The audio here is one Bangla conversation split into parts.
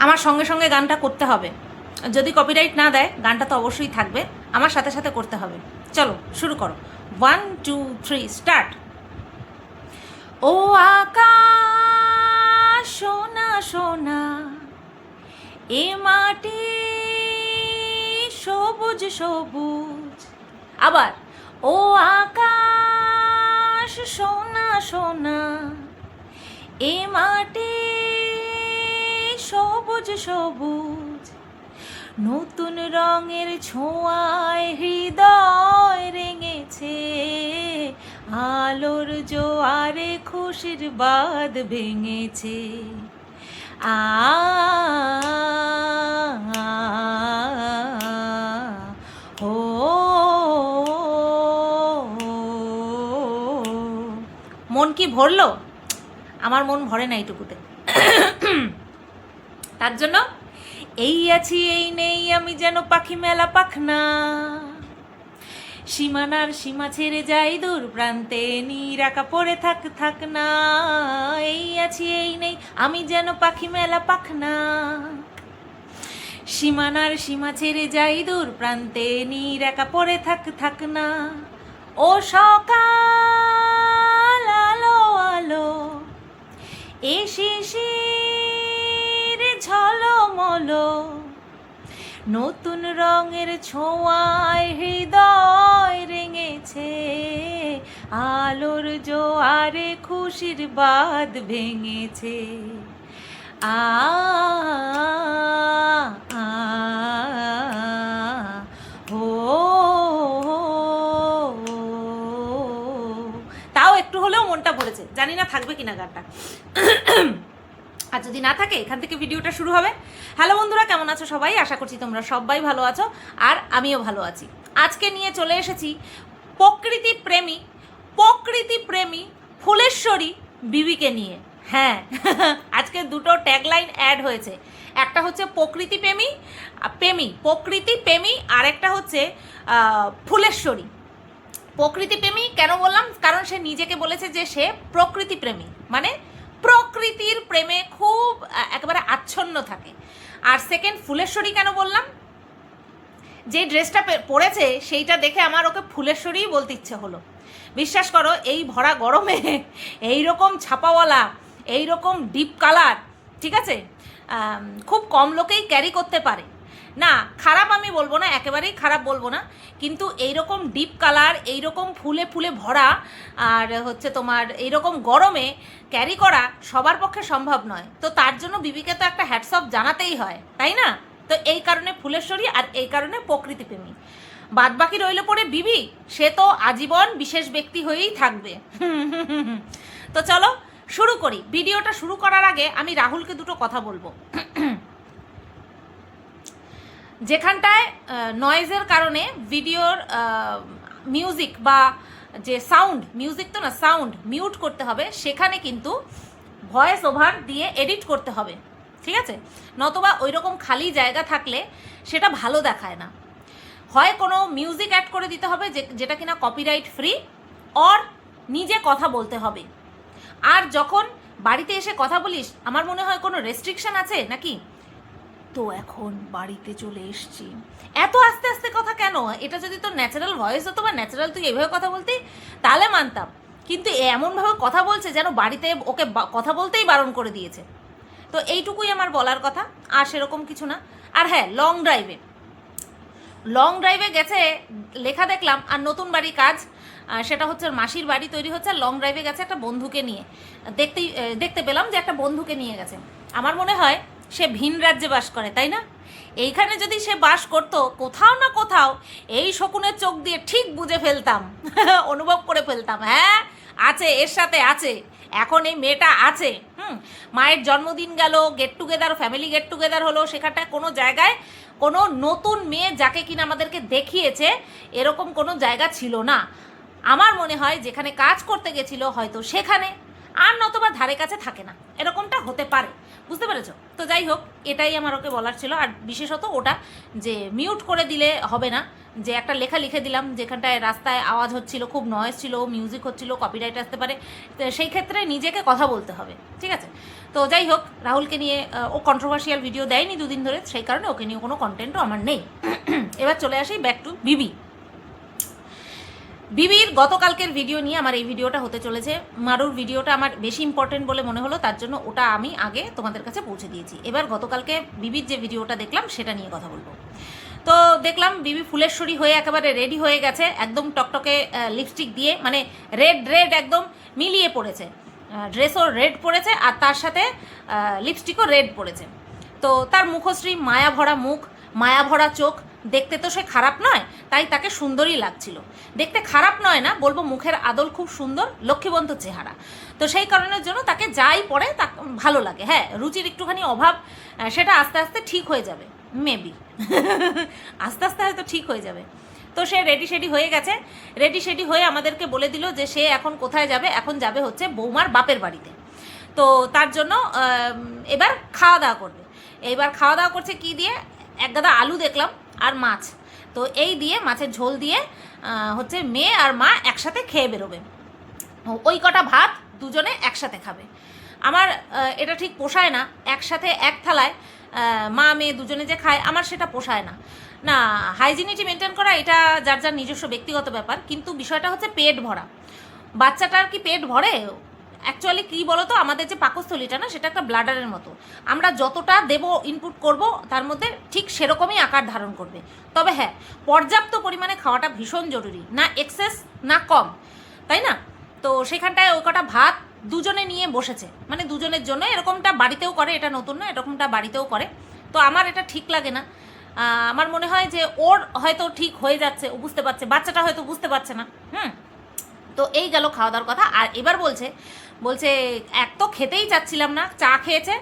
আমার সঙ্গে সঙ্গে গানটা করতে হবে, যদি কপিরাইট না দেয় গানটা তো অবশ্যই থাকবে, আমার সাথে সাথে করতে হবে। চলো শুরু করো, 1 2 3 স্টার্ট। ও আকাশ সোনা সোনা, এ মাটি সবুজ সবুজ। আবার, ও আকাশ সোনা সোনা, এ মাটি সবুজ সবুজ। নতুন রঙের ছোঁয়ায় হৃদয় রেঙেছে, আলোর জোয়ারে খুশির বাঁধ ভেঙেছে। আ ও মন কি ভরলো? আমার মন ভরে না এইটুকুতে। তার জন্য এই আছি এই নেই আমি যেন পাখি মেলা পাখনা, সীমানার সীমা ছেড়ে যাই দূর প্রান্তে, নিরাকা পড়ে থাক থাক না। এই আছি এই নেই আমি যেন পাখি মেলা পাখনা, সীমানার সীমা ছেড়ে যাই দূর প্রান্তে, নিরাকা পড়ে থাক থাক না। ও সকাল আলো আলো, এ শিশির ঝলমলো, নতুন রঙের ছোঁয়ায় হৃদয় রেঙেছে, আলোর জোয়ারে খুশির বাঁধ ভেঙেছে। আ ও তাও একটু হলেও মনটা ভরেছে, জানি না থাকবে কিনা গানটা। আর যদি না থাকে এখান থেকে ভিডিওটা শুরু হবে। হ্যালো বন্ধুরা, কেমন আছো সবাই? আশা করছি তোমরা সবাই ভালো আছো, আর আমিও ভালো আছি। আজকে নিয়ে চলে এসেছি প্রকৃতি প্রেমী ফুলেশ্বরী বিবিকে নিয়ে। হ্যাঁ, আজকে দুটো ট্যাগলাইন অ্যাড হয়েছে, একটা হচ্ছে প্রকৃতি প্রেমী, আর একটা হচ্ছে ফুলেশ্বরী। প্রকৃতি প্রেমী কেন বললাম? কারণ সে নিজেকে বলেছে যে সে প্রকৃতি প্রেমী, মানে প্রকৃতির প্রেমে খুব একেবারে আচ্ছন্ন থাকে। আর সেকেন্ড ফুলেশ্বরী কেন বললাম? যে ড্রেসটা পরেছে সেইটা দেখে আমার ওকে ফুলেশ্বরীই বলতে ইচ্ছে হলো। বিশ্বাস করো, এই ভরা গরমে এইরকম ছাপাওয়ালা, এইরকম ডিপ কালার, ঠিক আছে, খুব কম লোকেই ক্যারি করতে পারে। না, খারাপ আমি বলবো না, একেবারেই খারাপ বলবো না, কিন্তু এইরকম ডিপ কালার, এইরকম ফুলে ফুলে ভরা, আর হচ্ছে তোমার এইরকম গরমে ক্যারি করা সবার পক্ষে সম্ভব নয়। তো তার জন্য বিবিকে তো একটা হ্যাটস অফ জানাতেই হয়, তাই না? তো এই কারণে ফুলেশ্বরী, আর এই কারণে প্রকৃতি প্রেমী। বাদ বাকি রইল পরে বিবি, সে তো আজীবন বিশেষ ব্যক্তি হয়েই থাকবে। তো চলো শুরু করি। ভিডিওটা শুরু করার আগে আমি রাহুলকে দুটো কথা বলবো। যেখানটায় নয়েজের কারণে ভিডিওর মিউজিক বা যে সাউন্ড, মিউজিক তো না, সাউন্ড মিউট করতে হবে, সেখানে কিন্তু ভয়েস ওভার দিয়ে এডিট করতে হবে, ঠিক আছে? নতবা ওই রকম খালি জায়গা থাকলে সেটা ভালো দেখায় না। হয় কোনো মিউজিক অ্যাড করে দিতে হবে যেটা কিনা কপিরাইট ফ্রি, অর নিজে কথা বলতে হবে। আর যখন বাড়িতে এসে কথা বলিস, আমার মনে হয় কোনো রেস্ট্রিকশন আছে নাকি? তো এখন বাড়িতে চলে এসছি, এত আস্তে আস্তে কথা কেন? এটা যদি তোর ন্যাচারাল ভয়েস হতো বা ন্যাচারাল তুই এভাবে কথা বলতি তাহলে মানতাম, কিন্তু এমনভাবে কথা বলছে যেন বাড়িতে ওকে কথা বলতেই বারণ করে দিয়েছে। তো এইটুকুই আমার বলার কথা, আর সেরকম কিছু না। আর হ্যাঁ, লং ড্রাইভে গেছে লেখা দেখলাম, আর নতুন বাড়ি কাজ, সেটা হচ্ছে মাসির বাড়ি তৈরি হচ্ছে, লং ড্রাইভে গেছে একটা বন্ধুকে নিয়ে। দেখতে পেলাম যে একটা বন্ধুকে নিয়ে গেছে। আমার মনে হয় সে ভিন রাজ্যে বাস করে, তাই না? এইখানে যদি সে বাস করতো, কোথাও না কোথাও এই শকুনের চোখ দিয়ে ঠিক বুঝে ফেলতাম, অনুভব করে ফেলতাম, হ্যাঁ আছে, এর সাথে আছে, এখন এই মেয়েটা আছে। মায়ের জন্মদিন গেল, get together, family get together হলো, সেখানটায় কোনো জায়গায় কোনো নতুন মেয়ে যাকে কিনা আমাদেরকে দেখিয়েছে এরকম কোনো জায়গা ছিল না। আমার মনে হয় যেখানে কাজ করতে গেছিলো হয়তো সেখানে, আর নতবা ধারে কাছে থাকে না, এরকমটা হতে পারে, বুঝতে পেরেছো? তো যাই হোক, এটাই আমার ওকে বলার ছিল। আর বিশেষত ওটা যে মিউট করে দিলে হবে না, যে একটা লেখা লিখে দিলাম যেখানটায় রাস্তায় আওয়াজ হচ্ছিল, খুব নয়েজ ছিল, মিউজিক হচ্ছিল, কপিরাইট আসতে পারে, তো সেই ক্ষেত্রে নিজেকে কথা বলতে হবে, ঠিক আছে? তো যাই হোক, রাহুলকে নিয়ে ও কন্ট্রোভার্সিয়াল ভিডিও দেয়নি দুদিন ধরে, সেই কারণে ওকে নিয়ে কোনো কন্টেন্টও আমার নেই। এবার চলে আসি ব্যাক টু বিবির গতকালকের ভিডিও নিয়ে আমার এই ভিডিওটা হতে চলেছে। মারুর ভিডিওটা আমার বেশি ইম্পর্টেন্ট বলে মনে হলো, তার জন্য ওটা আমি আগে তোমাদের কাছে পৌঁছে দিয়েছি। এবার গতকালকে বিবির যে ভিডিওটা দেখলাম সেটা নিয়ে কথা বলবো। তো দেখলাম বিবি ফুলেশ্বরী হয়ে একেবারে রেডি হয়ে গেছে, একদম টকটকে লিপস্টিক দিয়ে, মানে রেড একদম মিলিয়ে পড়েছে, ড্রেসও রেড পড়েছে আর তার সাথে লিপস্টিকও রেড পড়েছে। তো তার মুখশ্রী, মায়া ভরা মুখ, মায়া ভরা চোখ, দেখতে তো সে খারাপ নয়, তাই তাকে সুন্দরই লাগছিল। দেখতে খারাপ নয় না বলবো, মুখের আদল খুব সুন্দর, লক্ষ্মীবন্ত চেহারা। তো সেই কারণের জন্য তাকে যাই পড়ে তা ভালো লাগে। হ্যাঁ, রুচির একটুখানি অভাব, সেটা আস্তে আস্তে ঠিক হয়ে যাবে, মেবি আস্তে আস্তে হয়তো ঠিক হয়ে যাবে। তো সে রেডি হয়ে গেছে, রেডি হয়ে আমাদেরকে বলে দিল যে সে এখন কোথায় যাবে, এখন যাবে হচ্ছে বৌমার বাপের বাড়িতে। তো তার জন্য এবার খাওয়া দাওয়া করবে। এবার খাওয়া দাওয়া করছে কি দিয়ে, এক গাদা আলু দেখলাম আর মাছ। তো এই দিয়ে, মাছের ঝোল দিয়ে হচ্ছে মেয়ে আর মা একসাথে খেয়ে বেরোবে। ওই কটা ভাত দুজনে একসাথে খাবে। আমার এটা ঠিক পোষায় না, একসাথে এক থালায় মা মেয়ে দুজনে যে খায়, আমার সেটা পোষায় না। না, হাইজিনিটি মেনটেন করা এটা যার যার নিজস্ব ব্যক্তিগত ব্যাপার, কিন্তু বিষয়টা হচ্ছে পেট ভরা। বাচ্চাটার কি পেট ভরে? অ্যাকচুয়ালি কী বলো তো, আমাদের যে পাকস্থলীটা না, সেটা একটা ব্লাডারের মতো। আমরা যতটা দেব, ইনপুট করব, তার মধ্যে ঠিক সেরকমই আকার ধারণ করবে। তবে হ্যাঁ, পর্যাপ্ত পরিমাণে খাওয়াটা ভীষণ জরুরি, না এক্সেস না কম, তাই না? তো সেখানটায় ওই কটা ভাত দুজনে নিয়ে বসেছে, মানে দুজনের জন্য। এরকমটা বাড়িতেও করে, এটা নতুন না, এরকমটা বাড়িতেও করে। তো আমার এটা ঠিক লাগে না। আমার মনে হয় যে ওর হয়তো ঠিক হয়ে যাচ্ছে, ও বুঝতে পারছে, বাচ্চাটা হয়তো বুঝতে পারছে না। তো এই গেল খাওয়া দাওয়ার কথা। আর এবার বলছে এক তো খেতেই চাচ্ছিলাম না, চা খেয়েছে,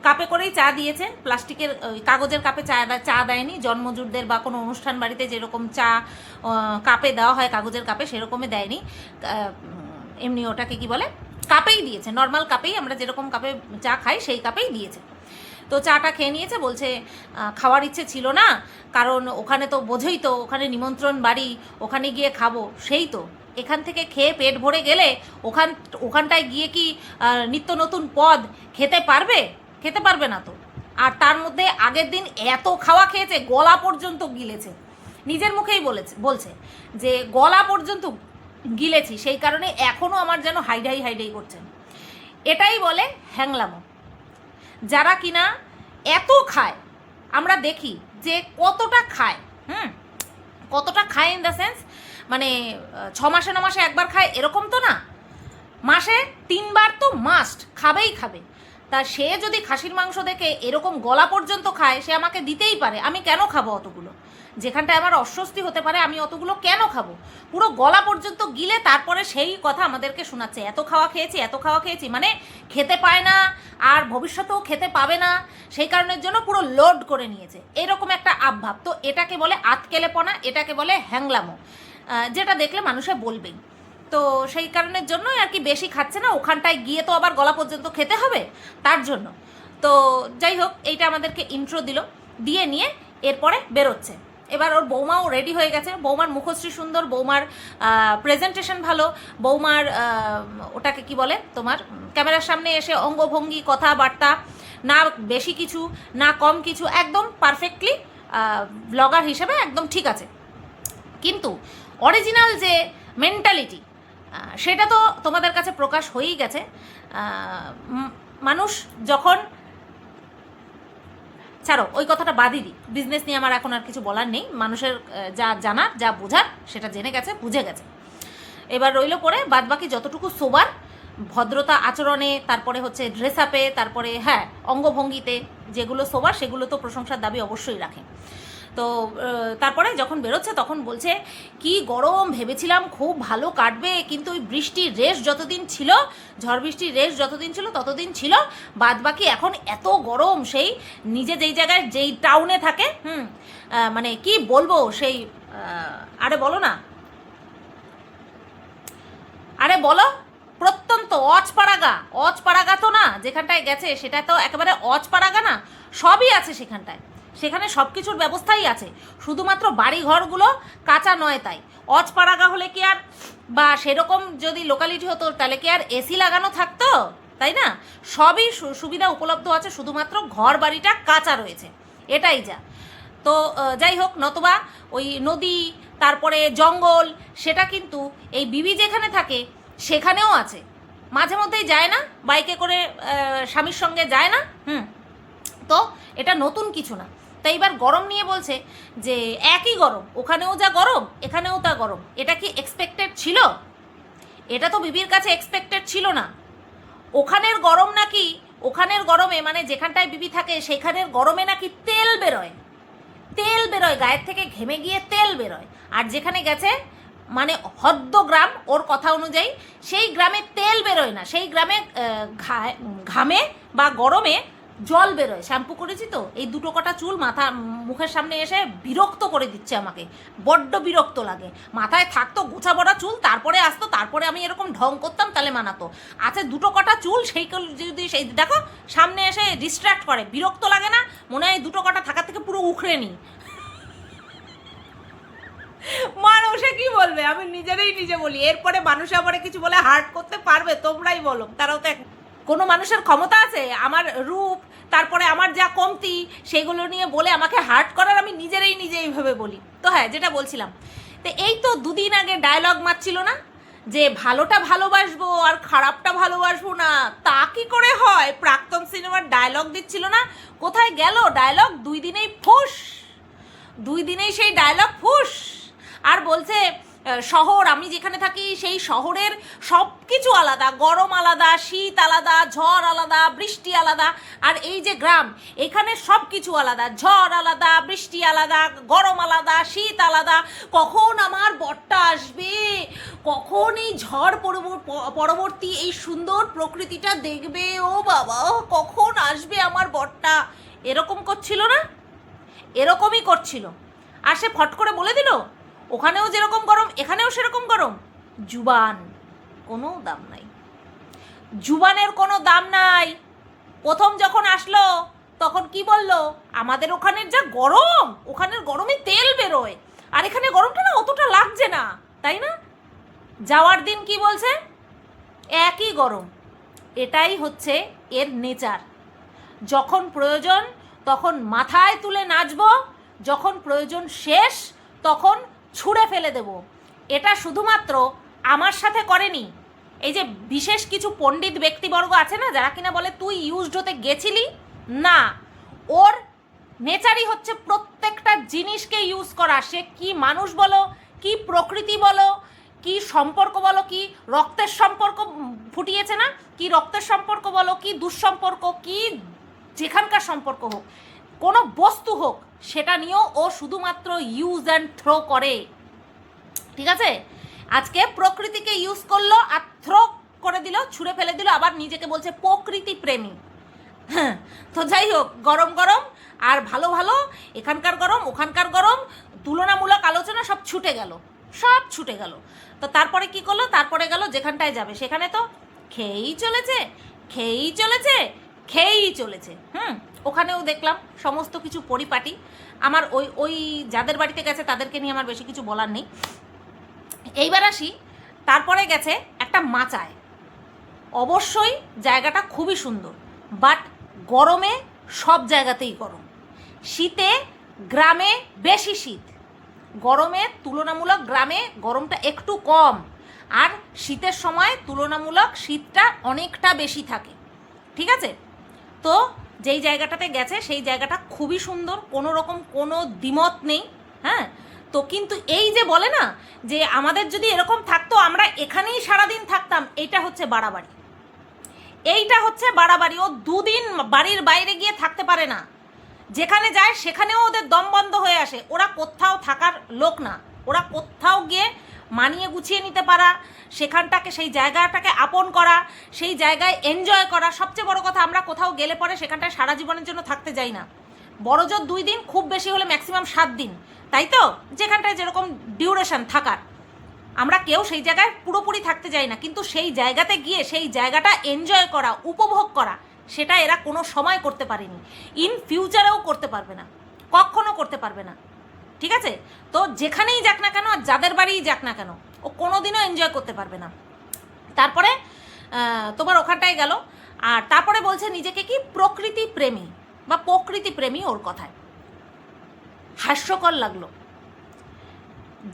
কাপে করেই চা দিয়েছে, প্লাস্টিকের ওই কাগজের কাপে চা দেয়নি। জন্মজুরদের বা কোনো অনুষ্ঠান বাড়িতে যেরকম চা কাপে দেওয়া হয়, কাগজের কাপে, সেরকমই দেয়নি। এমনি ওটাকে কি বলে, কাপেই দিয়েছে, নর্মাল কাপেই, আমরা যেরকম কাপে চা খাই সেই কাপেই দিয়েছে। তো চাটা খেয়ে নিয়েছে, বলছে খাওয়ার ইচ্ছে ছিল না, কারণ ওখানে তো বোঝোই তো, ওখানে নিমন্ত্রণ বাড়ি, ওখানে গিয়ে খাবো। সেই তো, এখান থেকে খেয়ে পেট ভরে গেলে ওখানটায় গিয়ে কি নিত্য নতুন পদ খেতে পারবে? খেতে পারবে না তো। আর তার মধ্যে আগের দিন এত খাওয়া খেয়েছে, গলা পর্যন্ত গিলেছে, নিজের মুখেই বলছে যে গলা পর্যন্ত গিলেছি, সেই কারণে এখনও আমার যেন হাইডাই করছে। এটাই বলে হ্যাংলামো। যারা কিনা এত খায়, আমরা দেখি যে কতটা খায়, কতটা খায় ইন দ্য সেন্স, মানে 6 মাসে 9 মাসে একবার খায় এরকম তো না, মাসে 3 বার তো মাস্ট খাবে। তা সে যদি খাসির মাংস দেখে এরকম গলা পর্যন্ত খায়, সে আমাকে দিতেই পারে, আমি কেন খাবো অতগুলো? যেখানটায় আমার অস্বস্তি হতে পারে, আমি অতগুলো কেন খাবো? পুরো গলা পর্যন্ত গিলে তারপরে সেই কথা আমাদেরকে শোনাচ্ছে, এত খাওয়া খেয়েছি, মানে খেতে পায় না আর ভবিষ্যতেও খেতে পাবে না, সেই কারণের জন্য পুরো লোড করে নিয়েছে, এরকম একটা আবভাব। তো এটাকে বলে আতকেলেপনা, এটাকে বলে হ্যাংলামো, যেটা দেখলে মানুষে বলবেই। তো সেই কারণের জন্যই আর কি বেশি খাচ্ছে না, ওখানটায় গিয়ে তো আবার গলা পর্যন্ত খেতে হবে, তার জন্য। তো যাই হোক, এইটা আমাদেরকে ইন্ট্রো দিল, দিয়ে নিয়ে এরপরে বেরোচ্ছে। এবার ওর বৌমাও রেডি হয়ে গেছে, বৌমার মুখশ্রী সুন্দর, বৌমার প্রেজেন্টেশন ভালো, বৌমার ওটাকে কি বলে তোমার, ক্যামেরার সামনে এসে অঙ্গভঙ্গি, কথাবার্তা, না বেশি কিছু না কম কিছু, একদম পারফেক্টলি ব্লগার হিসেবে একদম ঠিক আছে। কিন্তু অরিজিনাল যে মেন্টালিটি, সেটা তো তোমাদের কাছে প্রকাশ হয়েই গেছে। মানুষ যখন, ছাড়ো ওই কথাটা বাদই দিই, বিজনেস নিয়ে আমার এখন আর কিছু বলার নেই। মানুষের যা জানার, যা বোঝার, সেটা জেনে গেছে, বুঝে গেছে। এবার রইল পরে বাদবাকি যতটুকু সোবার, ভদ্রতা আচরণে, তারপরে হচ্ছে ড্রেস আপে, তারপরে হ্যাঁ অঙ্গভঙ্গিতে যেগুলো সোবার, সেগুলো তো প্রশংসার দাবি অবশ্যই রাখে। তো তারপরে যখন বেরোচ্ছে তখন বলছে কি গরম, ভেবেছিলাম খুব ভালো কাটবে, কিন্তু ওই বৃষ্টির রেশ যতদিন ছিল, ঝড় বৃষ্টির রেশ যতদিন ছিল ততদিন ছিল, বাদবাকি এখন এত গরম। সেই নিজে যেই জায়গায়, যেই টাউনে থাকে, মানে কি বলবো, সেই আরে বলো না, আরে বলো, প্রত্যন্ত অজপাড়াগা তো না, যেখানটায় গেছে সেটা তো একেবারে অজপাড়াগা না, সবই আছে সেখানটায়। সেখানে সব কিছুর ব্যবস্থাই আছে, শুধুমাত্র বাড়ি ঘরগুলো কাঁচা নয় তাই। অজপাড়াগা হলে কি আর, বা সেরকম যদি লোকালিটি হতো তাহলে কি আর এসি লাগানো থাকতো, তাই না? সবই সুবিধা উপলব্ধ আছে, শুধুমাত্র ঘর বাড়িটা কাঁচা রয়েছে, এটাই যা। তো যাই হোক, নতবা ওই নদী তারপরে জঙ্গল সেটা কিন্তু এই বিবি যেখানে থাকে সেখানেও আছে। মাঝে মধ্যেই যায় না, বাইকে করে স্বামীর সঙ্গে যায় না, তো এটা নতুন কিছু না। তো এইবার গরম নিয়ে বলছে যে একই গরম, ওখানেও যা গরম এখানেও তা গরম। এটা কি এক্সপেক্টেড ছিল? এটা তো বিবির কাছে এক্সপেক্টেড ছিল না। ওখানের গরম নাকি, ওখানের গরমে মানে যেখানটায় বিবি থাকে সেখানের গরমে নাকি তেল বেরোয়, গায়ের থেকে ঘেমে গিয়ে তেল বেরোয়। আর যেখানে গেছে মানে হদ্দ গ্রাম, ওর কথা অনুযায়ী সেই গ্রামে তেল বেরোয় না, সেই গ্রামে ঘামে বা গরমে জল বেরোয়। শ্যাম্পু করেছি তো, এই দুটো কটা চুল মাথা মুখের সামনে এসে বিরক্ত করে দিচ্ছে আমাকে, বড্ড বিরক্ত লাগে। মাথায় থাকতো গোছা বড়া চুল, তারপরে আসতো, তারপরে আমি এরকম ঢং করতাম তাহলে মানাতো। আচ্ছা দুটো কটা চুল, সেই যদি সেই দেখো সামনে এসে ডিস্ট্র্যাক্ট করে, বিরক্ত লাগে না? মনে হয় দুটো কটা থাকার থেকে পুরো উখড়ে নিই। মানুষে কি বলবে, আমি নিজে বলি, এরপরে মানুষে আবার কিছু বলে হার্ট করতে পারবে? তোমরাই বলো। তারাও তো কোনো মানুষের ক্ষমতা আছে আমার রূপ তারপরে আমার যা কমতি সেগুলো নিয়ে বলে আমাকে হার্ট করার? আমি নিজে এইভাবে বলি। তো হ্যাঁ, যেটা বলছিলাম, তো এই তো দুদিন আগে ডায়লগ মারছিল না যে ভালোটা ভালোবাসবো আর খারাপটা ভালোবাসবো না, তা কি করে হয়? প্রাক্তন সিনেমার ডায়লগ দিচ্ছিল না, কোথায় গেল ডায়লগ? 2 দিনেই ফুস, 2 দিনেই সেই ডায়লগ ফুস। আর বলছে শহর, আমি যেখানে থাকি সেই শহরের সব কিছু আলাদা, গরম আলাদা, শীত আলাদা, ঝড় আলাদা, বৃষ্টি আলাদা। আর এই যে গ্রাম, এখানে সব কিছু আলাদা, ঝড় আলাদা, বৃষ্টি আলাদা, গরম আলাদা, শীত আলাদা। কখন আমার বরটা আসবে, কখন এই ঝড় পরবর্তী এই সুন্দর প্রকৃতিটা দেখবে, ও বাবা কখন আসবে আমার বরটা, এরকম করছিল না? এরকমই করছিল। আর সে ফট করে বলে দিল ওখানেও যেরকম গরম এখানেও সেরকম গরম। জুবান কোনো দাম নাই, জুবানের কোনো দাম নাই। প্রথম যখন আসলো তখন কি বললো, আমাদের ওখানের যা গরম, ওখানের গরমে তেল বেরোয়, আর এখানে গরমটা না অতটা লাগছে না, তাই না? যাওয়ার দিন কি বলছে, একই গরম। এটাই হচ্ছে এর নেচার। যখন প্রয়োজন তখন মাথায় তুলে নাচবো, যখন প্রয়োজন শেষ তখন ছুঁড়ে ফেলে দেব। এটা শুধুমাত্র আমার সাথে করেনি, এই যে বিশেষ কিছু পণ্ডিত ব্যক্তিবর্গ আছে না যারা কিনা বলে তুই ইউজড হতে গেছিলি, না, ওর নেচারই হচ্ছে প্রত্যেকটা জিনিসকে ইউজ করা। সে কি মানুষ বলো, কি প্রকৃতি বলো, কি সম্পর্ক বলো, কি রক্তের সম্পর্ক ফুটিয়েছে না, কি রক্তের সম্পর্ক বলো, কি দুঃসম্পর্ক, কি যেখানকার সম্পর্ক হোক, কোনো বস্তু হোক, সেটা নিয়েও ও শুধুমাত্র ইউজ অ্যান্ড থ্রো করে। ঠিক আছে, আজকে প্রকৃতিকে ইউজ করলো আর থ্রো করে দিল, ছুঁড়ে ফেলে দিল, আবার নিজেকে বলছে প্রকৃতি প্রেমী। তো যাই হোক, গরম গরম আর ভালো ভালো, এখানকার গরম ওখানকার গরম, তুলনামূলক আলোচনা সব ছুটে গেল, সব ছুটে গেল। তো তারপরে কি করলো, তারপরে গেল যেখানটায় যাবে সেখানে তো খেয়েই চলেছে, খেয়েই চলেছে, খেয়েই চলেছে। ওখানেও দেখলাম সমস্ত কিছু পরিপাটি। আমার ওই ওই যাদের বাড়িতে গেছে তাদেরকে নিয়ে আমার বেশি কিছু বলার নেই। এইবার আসি, তারপরে গেছে একটা মাচায়। অবশ্যই জায়গাটা খুবই সুন্দর, বাট গরমে সব জায়গাতেই গরম। শীতে গ্রামে বেশি শীত, গরমে তুলনামূলক গ্রামে গরমটা একটু কম, আর শীতের সময় তুলনামূলক শীতটা অনেকটা বেশি থাকে। ঠিক আছে, তো যেই জায়গাটাতে গেছে সেই জায়গাটা খুবই সুন্দর, কোনো রকম কোনো দ্বিমত নেই। হ্যাঁ, তো কিন্তু এই যে বলে না যে আমাদের যদি এরকম থাকতো আমরা এখানেই সারাদিন থাকতাম, এইটা হচ্ছে বাড়াবাড়ি, এইটা হচ্ছে বাড়াবাড়ি। ও 2 দিন বাড়ির বাইরে গিয়ে থাকতে পারে না, যেখানে যায় সেখানেও ওদের দম বন্ধ হয়ে আসে। ওরা কোথাও থাকার লোক না, ওরা কোথাও গিয়ে মানিয়ে গুছিয়ে নিতে পারা, সেখানটাকে সেই জায়গাটাকে আপন করা, সেই জায়গায় এনজয় করা। সবচেয়ে বড় কথা, আমরা কোথাও গেলে পরে সেখানটায় সারা জীবনের জন্য থাকতে যাই না, বড়জোর 2 দিন, খুব বেশি হলে ম্যাক্সিমাম 7 দিন, তাই তো, যেখানটায় যেরকম ডিউরেশন থাকার। আমরা কেউ সেই জায়গায় পুরোপুরি থাকতে যাই না, কিন্তু সেই জায়গাতে গিয়ে সেই জায়গাটা এনজয় করা, উপভোগ করা, সেটা এরা কোনো সময় করতে পারেনি, ইন ফিউচারেও করতে পারবে না, কখনো করতে পারবে না। ঠিক আছে? তো যেখানেই যাক না কেন আর যাদের বাড়িই যাক না কেন, ও কোনোদিনও এনজয় করতে পারবে না। তারপরে তোমার ওখানটায় গেল, আর তারপরে বলছে নিজেকে কি প্রকৃতি প্রেমী বা প্রকৃতি প্রেমী। ওর কথায় হাস্যকর লাগলো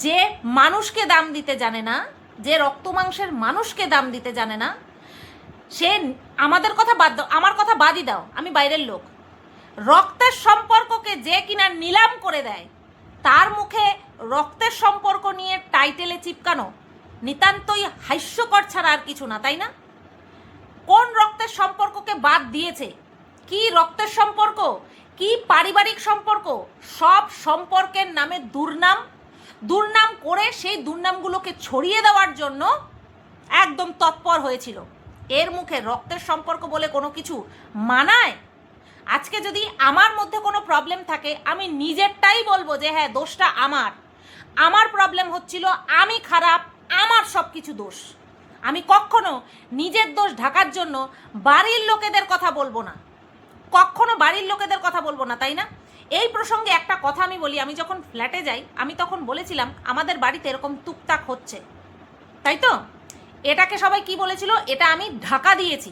যে মানুষকে দাম দিতে জানে না, যে রক্ত মাংসের মানুষকে দাম দিতে জানে না, সে আমাদের কথা বাদ দাও, আমার কথা বাদই দাও, আমি বাইরের লোক, রক্তের সম্পর্ককে যে কিনা নিলাম করে দেয়, তার মুখে রক্তের সম্পর্ক নিয়ে টাইটেলে চিপকানো নিতান্তই হাস্যকর ছাড়া আর কিছু না, তাই না? কোন রক্তের সম্পর্ককে বাদ দিয়েছে? কি রক্তের সম্পর্ক, কি পারিবারিক সম্পর্ক, সব সম্পর্কের নামে দুর্নাম করে সেই দুর্নামগুলোকে ছড়িয়ে দেওয়ার জন্য একদম তৎপর হয়েছিল। এর মুখে রক্তের সম্পর্ক বলে কোনো কিছু মানায়? আজকে যদি আমার মধ্যে কোনো প্রবলেম থাকে, আমি নিজেরটাই বলবো যে হ্যাঁ দোষটা আমার প্রবলেম হচ্ছিল, আমি খারাপ, আমার সব কিছু দোষ। আমি কখনো নিজের দোষ ঢাকার জন্য বাড়ির লোকেদের কথা বলবো না, কখনো বাড়ির লোকেদের কথা বলবো না, তাই না? এই প্রসঙ্গে একটা কথা আমি বলি, আমি যখন ফ্ল্যাটে যাই আমি তখন বলেছিলাম আমাদের বাড়িতে এরকম টুকটাক হচ্ছে, তাই তো? এটাকে সবাই কি বলেছিল? এটা আমি ঢাকা দিয়েছি।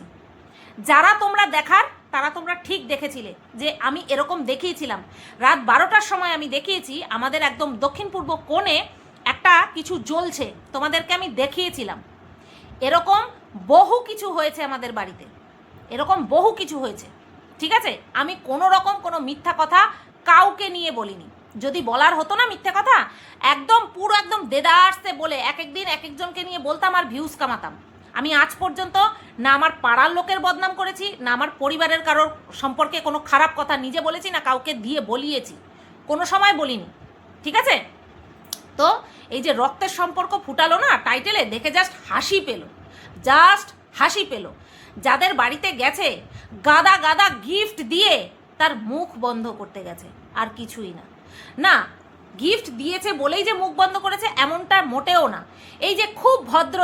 যারা তোমরা দেখার তারা তোমরা ঠিক দেখেছিলে যে আমি এরকম দেখিয়েছিলাম। রাত 12টার সময় আমি দেখিয়েছি আমাদের একদম দক্ষিণ পূর্ব কোণে একটা কিছু জ্বলছে, তোমাদেরকে আমি দেখিয়েছিলাম। এরকম বহু কিছু হয়েছে আমাদের বাড়িতে, এরকম বহু কিছু হয়েছে। ঠিক আছে? আমি কোনো রকম কোনো মিথ্যা কথা কাউকে নিয়ে বলিনি। যদি বলার হতো না মিথ্যে কথা, একদম পুরো একদম দেদারসে বলে এক একদিন এক একজনকে নিয়ে বলতাম আর ভিউজ কামাতাম। আমি আজ পর্যন্ত না আমার পাড়ার লোকের বদনাম করেছি, না আমার পরিবারের কারোর সম্পর্কে কোনো খারাপ কথা নিজে বলেছি, না কাউকে দিয়ে বলিয়েছি, কোনো সময় বলিনি। ঠিক আছে? তো এই যে রক্তের সম্পর্ক ফুটালো না টাইটেলে, দেখে জাস্ট হাসি পেল। যাদের বাড়িতে গেছে গাদা গাদা গিফট দিয়ে তার মুখ বন্ধ করতে গেছে, আর কিছুই না। না, গিফট দিয়েছে বলেই যে মুখ বন্ধ করেছে এমনটা মোটেও না। এই যে খুব ভদ্র,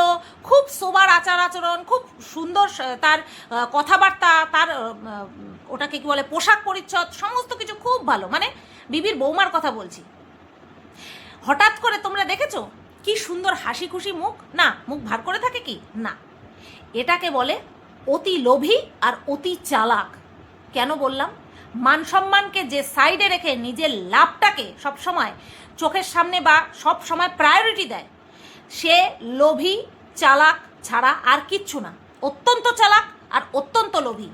খুব সোবার আচার আচরণ, খুব সুন্দর তার কথাবার্তা, তার ওটাকে কি বলে পোশাক পরিচ্ছদ, সমস্ত কিছু খুব ভালো, মানে বিবির বৌমার কথা বলছি। হঠাৎ করে তোমরা দেখেছো কি সুন্দর হাসি খুশি মুখ? না, মুখ ভার করে থাকে কি? না, এটাকে বলে অতি লোভী আর অতি চালাক। কেন বললাম? মান সম্মানকে যে সাইডে রেখে নিজের লাভটাকে সবসময় চোখের সামনে বা সব সময় প্রায়োরিটি দেয়, সে লোভী চালাক ছাড়া আর কিচ্ছু না। অত্যন্ত চালাক আর অত্যন্ত লোভী।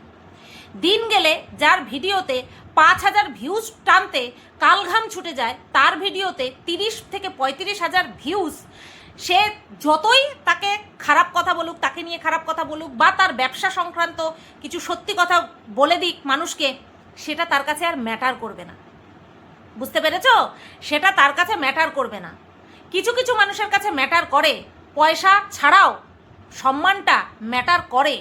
দিন গেলে যার ভিডিওতে 5,000 ভিউজ টানতে কালঘাম ছুটে যায়, তার ভিডিওতে 30 থেকে 35,000 ভিউজ। সে যতই তাকে খারাপ কথা বলুক, তাকে নিয়ে খারাপ কথা বলুক, বা তার ব্যবসা সংক্রান্ত কিছু সত্যি কথা বলে দিক মানুষকে, সেটা তার কাছে আর ম্যাটার করবে না। বুঝতে পেরেছো? সেটা তার কাছে ম্যাটার করবে না। কিছু কিছু মানুষের কাছে ম্যাটার করে, পয়সা ছাড়াও সম্মানটা ম্যাটার করে।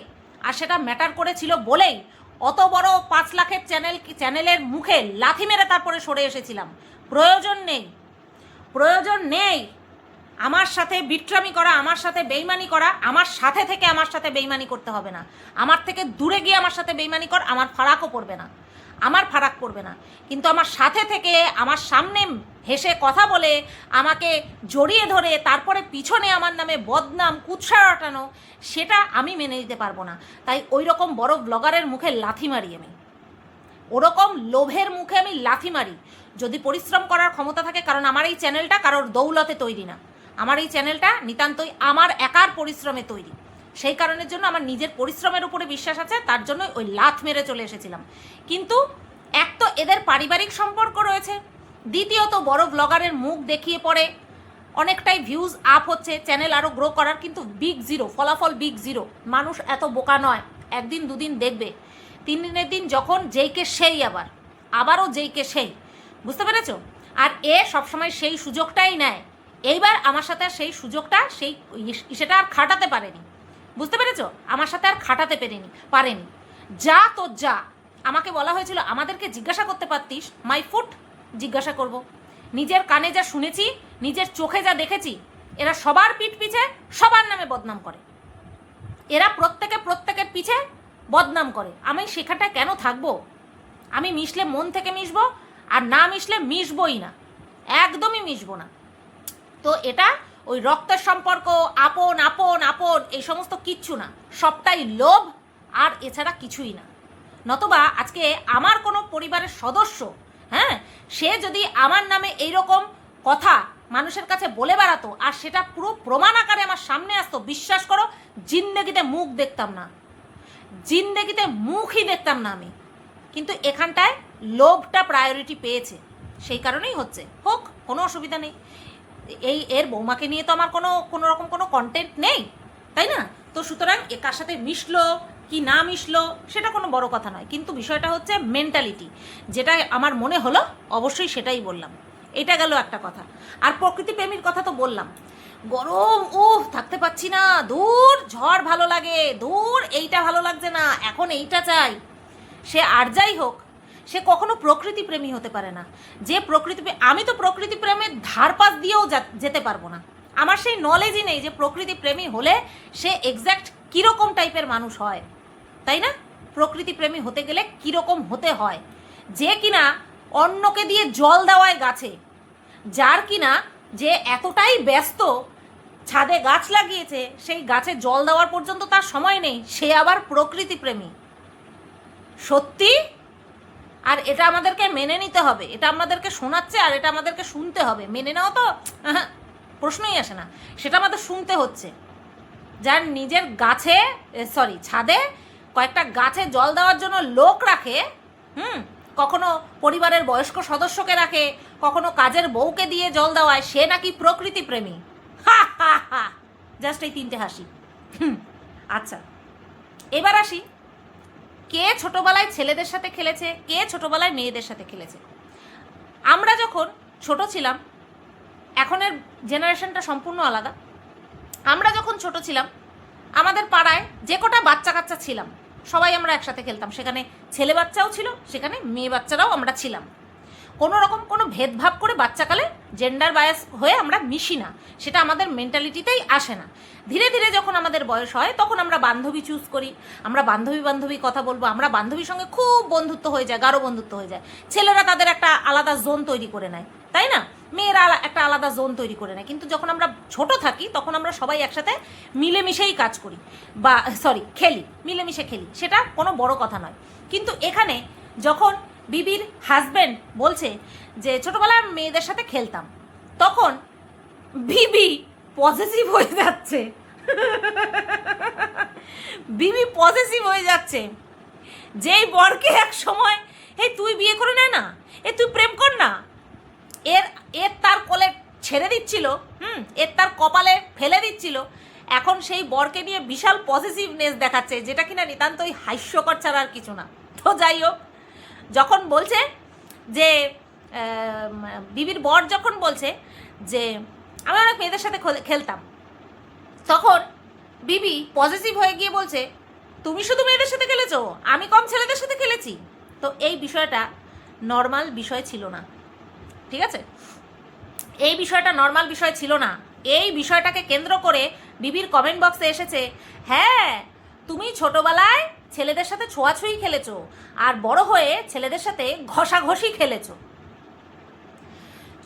আর সেটা ম্যাটার করেছিল বলেই অত বড় 5 লাখের চ্যানেলের মুখে লাথি মেরে তারপরে সরে এসেছিলাম। প্রয়োজন নেই আমার সাথে বিট্রামি করা, আমার সাথে বেইমানি করা। আমার সাথে থেকে আমার সাথে বেইমানি করতে হবে না। আমার থেকে দূরে গিয়ে আমার সাথে বেইমানি কর, আমার ফারাক পড়বে না। কিন্তু আমার সাথে থেকে আমার সামনে হেসে কথা বলে আমাকে জড়িয়ে ধরে তারপরে পিছনে আমার নামে বদনাম কুৎসা রটানো, সেটা আমি মেনে নিতে পারবো না। তাই ওই রকম বড় ব্লগারের মুখে লাথি মারি আমি, ওরকম লোভের মুখে আমি লাথি মারি। যদি পরিশ্রম করার ক্ষমতা থাকে, কারণ আমার এই চ্যানেলটা কারোর দৌলতে তৈরি না, আমার এই চ্যানেলটা নিতান্তই আমার একার পরিশ্রমে তৈরি। সেই কারণের জন্য আমার নিজের পরিশ্রমের উপরে বিশ্বাস আছে, তার জন্য ওই লাথ মেরে চলে এসেছিলাম। কিন্তু এক তো এদের পারিবারিক সম্পর্ক রয়েছে, দ্বিতীয়ত বড় ব্লগারের মুখ দেখিয়ে পড়ে অনেকটাই ভিউজ আপ হচ্ছে, চ্যানেল আরও গ্রো করার, কিন্তু বিগ জিরো, ফলাফল বিগ জিরো। মানুষ এত বোকা নয়, একদিন দুদিন দেখবে, 3 দিনের দিন যখন যেইকে সেই আবারও যেইকে সেই। বুঝতে পেরেছো? আর এ সবসময় সেই সুযোগটাই নেয়। এইবার আমার সাথে সেই সুযোগটা সেটা আর খাটাতে পারেনি। বুঝতে পেরেছো? আমার সাথে আর খাটাতে পারেনি। যা তো যা, আমাকে বলা হয়েছিল আমাদেরকে জিজ্ঞাসা করতে পারতিস, মাই ফুট জিজ্ঞাসা করব। নিজের কানে যা শুনেছি, নিজের চোখে যা দেখেছি, এরা সবার পিঠ পিছে সবার নামে বদনাম করে, এরা প্রত্যেকের পিছে বদনাম করে। আমি সেখানটায় কেন থাকবো? আমি মিশলে মন থেকে মিশবো, আর না মিশলে মিশবই না, একদমই মিশবো না। তো এটা ওই রক্তের সম্পর্ক, আপন আপন আপন এই সমস্ত কিচ্ছু না, সবটাই লোভ আর এছাড়া কিছুই না। নতবা আজকে আমার কোনো পরিবারের সদস্য, হ্যাঁ, সে যদি আমার নামে এইরকম কথা মানুষের কাছে বলে বেড়াতো আর সেটা পুরো প্রমাণ আকারে আমার সামনে আসতো, বিশ্বাস করো জিন্দেগিতে মুখ দেখতাম না, জিন্দেগিতে মুখই দেখতাম না আমি। কিন্তু এখানটায় লোভটা প্রায়োরিটি পেয়েছে, সেই কারণেই হচ্ছে, হোক, কোনো অসুবিধা নেই। এর বৌমাকে নিয়ে তো আমার কোনো রকম কোনো কন্টেন্ট নেই, তাই না? তো সুতরাং কার সাথে মিশলো কি না মিশলো সেটা কোনো বড় কথা নয়, কিন্তু বিষয়টা হচ্ছে মেন্টালিটি, যেটা আমার মনে হলো অবশ্যই সেটাই বললাম। এটা গেল একটা কথা। আর প্রকৃতি প্রেমীর কথা তো বললাম, গরম থাকতে পাচ্ছি না, দূর ঝড় ভালো লাগে, দূর এইটা ভালো লাগছে না, এখন এইটা চাই। সে আর যাই হোক, সে কখনো প্রকৃতি প্রেমী হতে পারে না। যে আমি তো প্রকৃতি প্রেমের ধারপাশ দিয়েও যেতে পারবো না, আমার সেই নলেজই নেই যে প্রকৃতি প্রেমী হলে সে এক্স্যাক্ট কীরকম টাইপের মানুষ হয়, তাই না? প্রকৃতি প্রেমী হতে গেলে কীরকম হতে হয়, যে কিনা অন্যকে দিয়ে জল দেওয়ায় গাছে, যার কিনা যে এতটাই ব্যস্ত, ছাদে গাছ লাগিয়েছে, সেই গাছে জল দেওয়ার পর্যন্ত তার সময় নেই, সে আবার প্রকৃতি প্রেমী। সত্যি। আর এটা আমাদেরকে মেনে নিতে হবে, এটা আমাদেরকে শোনাচ্ছে আর এটা আমাদেরকে শুনতে হবে। মেনে নেওয়া তো প্রশ্নই আসে না, সেটা আমাদের শুনতে হচ্ছে। যার নিজের ছাদে কয়েকটা গাছে জল দেওয়ার জন্য লোক রাখে, কখনো পরিবারের বয়স্ক সদস্যকে রাখে, কখনো কাজের বউকে দিয়ে জল দেওয়ায়, সে নাকি প্রকৃতি প্রেমী। জাস্ট এই 3টে হাসি। আচ্ছা, এবার আসি, কে ছোটবেলায় ছেলেদের সাথে খেলেছে, কে ছোটবেলায় মেয়েদের সাথে খেলেছে। আমরা যখন ছোট ছিলাম, এখনের জেনারেশনটা সম্পূর্ণ আলাদা। আমরা যখন ছোট ছিলাম, আমাদের পাড়ায় যে কটা বাচ্চা কাচ্চা ছিলাম সবাই আমরা একসাথে খেলতাম। সেখানে ছেলে বাচ্চাও ছিল, সেখানে মেয়ে বাচ্চারাও আমরা ছিলাম। কোনো রকম কোনো ভেদভাব করে বাচ্চাকালে জেন্ডার বায়াস হয়ে আমরা মিশি না, সেটা আমাদের মেন্টালিটিতেই আসে না। ধীরে ধীরে যখন আমাদের বয়স হয় তখন আমরা বান্ধবী চুজ করি, আমরা বান্ধবী কথা বলবো, আমরা বান্ধবীর সঙ্গে খুব বন্ধুত্ব হয়ে যায়, গাঢ় বন্ধুত্ব হয়ে যায়। ছেলেরা তাদের একটা আলাদা জোন তৈরি করে নেয়, তাই না? মেয়েরা একটা আলাদা জোন তৈরি করে নেয়। কিন্তু যখন আমরা ছোট থাকি তখন আমরা সবাই একসাথে মিলেমিশেই কাজ করি, খেলি, মিলেমিশে খেলি, সেটা কোনো বড় কথা নয়। কিন্তু এখানে যখন বিবির হাজব্যান্ড বলছে যে ছোটবেলায় মেয়েদের সাথে খেলতাম, তখন বিবি পজেসিভ হয়ে যাচ্ছে। বিবি পজেসিভ হয়ে যাচ্ছে, যেই বরকে এক সময় তুই বিয়ে করে নে না, তুই প্রেম কর না, এর তার কোলে ছেড়ে দিচ্ছিল, এর তার কপালে ফেলে দিচ্ছিল, এখন সেই বরকে নিয়ে বিশাল পজিটিভনেস দেখাচ্ছে, যেটা কিনা নিতান্তই হাস্যকর ছাড়া আর কিছু না। তো যাই হোক, যখন বলছে যে বিবির বর যখন বলছে যে আমি অনেক মেয়েদের সাথে খেলতাম, তখন বিবি পজিটিভ হয়ে গিয়ে বলছে তুমি শুধু মেয়েদের সাথে খেলেছো, আমি কম ছেলেদের সাথে খেলেছি। তো এই বিষয়টা নর্মাল বিষয় ছিল না, ঠিক আছে? এই বিষয়টা নর্মাল বিষয় ছিল না। এই বিষয়টাকে কেন্দ্র করে বিবির কমেন্ট বক্সে এসেছে, হ্যাঁ তুমি ছোটবেলায় ছেলেদের সাথে ছোঁয়াছুঁই খেলেছো আর বড় হয়ে ছেলেদের সাথে ঘষাঘষি খেলেছো।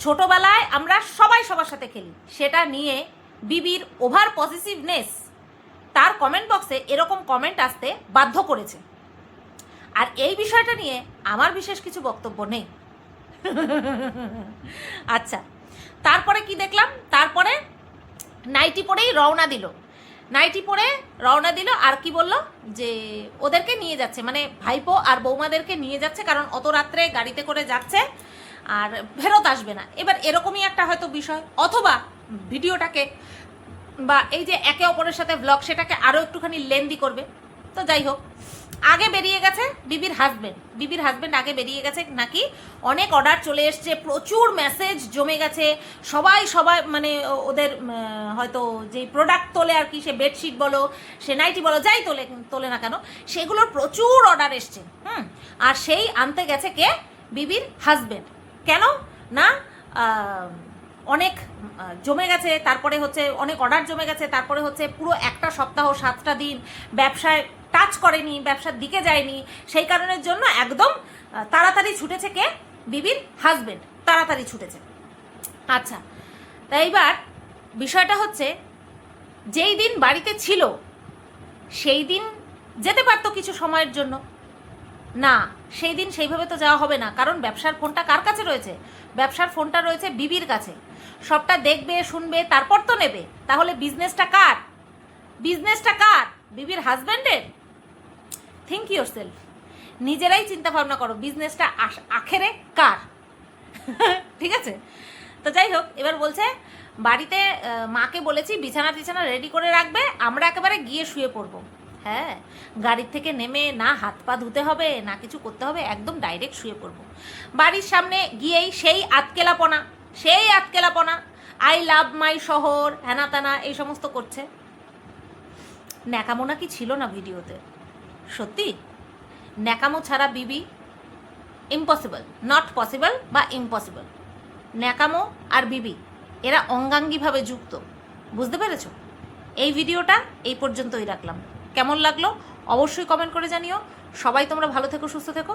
ছোটবেলায় আমরা সবাই সবার সাথে খেলি, সেটা নিয়ে বিবির ওভার পজিটিভনেস তার কমেন্ট বক্সে এরকম কমেন্ট আসতে বাধ্য করেছে। আর এই বিষয়টা নিয়ে আমার বিশেষ কিছু বক্তব্য নেই। আচ্ছা, তারপরে কি দেখলাম? তারপরে নাইটি পরেই রওনা দিল আর কি বলল যে ওদেরকে নিয়ে যাচ্ছে, মানে ভাইপো আর বৌমাদেরকে নিয়ে যাচ্ছে, কারণ অত রাত্রে গাড়িতে করে যাচ্ছে আর ফেরত আসবে না। এবার এরকমই একটা হয়তো বিষয়, অথবা ভিডিওটাকে বা এই যে একে অপরের সাথে ব্লগ, সেটাকে আরও একটুখানি লেন্দি করবে। তো যাই হোক, আগে বেরিয়ে গেছে বিবির হাজব্যান্ড আগে বেরিয়ে গেছে, নাকি অনেক অর্ডার চলে এসছে, প্রচুর মেসেজ জমে গেছে, সবাই মানে ওদের হয়তো যে প্রোডাক্ট তোলে আর কি, সে বেডশিট বলো, সে নাইটি বলো, যাই তোলে না কেন, সেগুলোর প্রচুর অর্ডার এসছে। আর সেই আনতে গেছে কে? বিবির হাজব্যান্ড। কেন না অনেক জমে গেছে, তারপরে হচ্ছে অনেক অর্ডার জমে গেছে, তারপরে হচ্ছে পুরো একটা সপ্তাহ 7টা দিন ব্যবসায় টাচ করেনি, ব্যবসার দিকে যায়নি, সেই কারণের জন্য একদম তাড়াতাড়ি ছুটেছে কে? বিবির হাজবেন্ড তাড়াতাড়ি ছুটেছে। আচ্ছা, তাই এইবার বিষয়টা হচ্ছে যেই দিন বাড়িতে ছিল সেই দিন যেতে পারতো কিছু সময়ের জন্য, না সেই দিন সেইভাবে তো যাওয়া হবে না, কারণ ব্যবসার ফোনটা কার কাছে রয়েছে? ব্যবসার ফোনটা রয়েছে বিবির কাছে, সবটা দেখবে শুনবে তারপর তো নেবে। তাহলে বিজনেসটা কার? বিজনেসটা কার? বিবির হাজব্যান্ডের? থিঙ্ক ইউর সেলফ, নিজেরাই চিন্তা ভাবনা করো বিজনেসটা আখেরে কার? ঠিক আছে, তো যাই হোক, এবার বলছে বাড়িতে মাকে বলেছি বিছানা টিছানা রেডি করে রাখবে, আমরা একেবারে গিয়ে শুয়ে পড়বো। হ্যাঁ, গাড়ির থেকে নেমে না হাত পা ধুতে হবে না কিছু করতে হবে, একদম ডাইরেক্ট শুয়ে পড়বো। বাড়ির সামনে গিয়েই সেই আতকেলাপনা, আই লাভ মাই শহর, হ্যানা তানা এই সমস্ত করছে। ন্যাকামো নাকি ছিল না ভিডিওতে? সত্যি ন্যাকামো ছাড়া বিবি ইম্পসিবল, নট পসিবল বা ইম্পসিবল। ন্যাকামো আর বিবি এরা অঙ্গাঙ্গিভাবে যুক্ত, বুঝতে পেরেছ? এই ভিডিওটা এই পর্যন্তই রাখলাম। কেমন লাগলো অবশ্যই কমেন্ট করে জানিও। সবাই তোমরা ভালো থেকো, সুস্থ থেকো।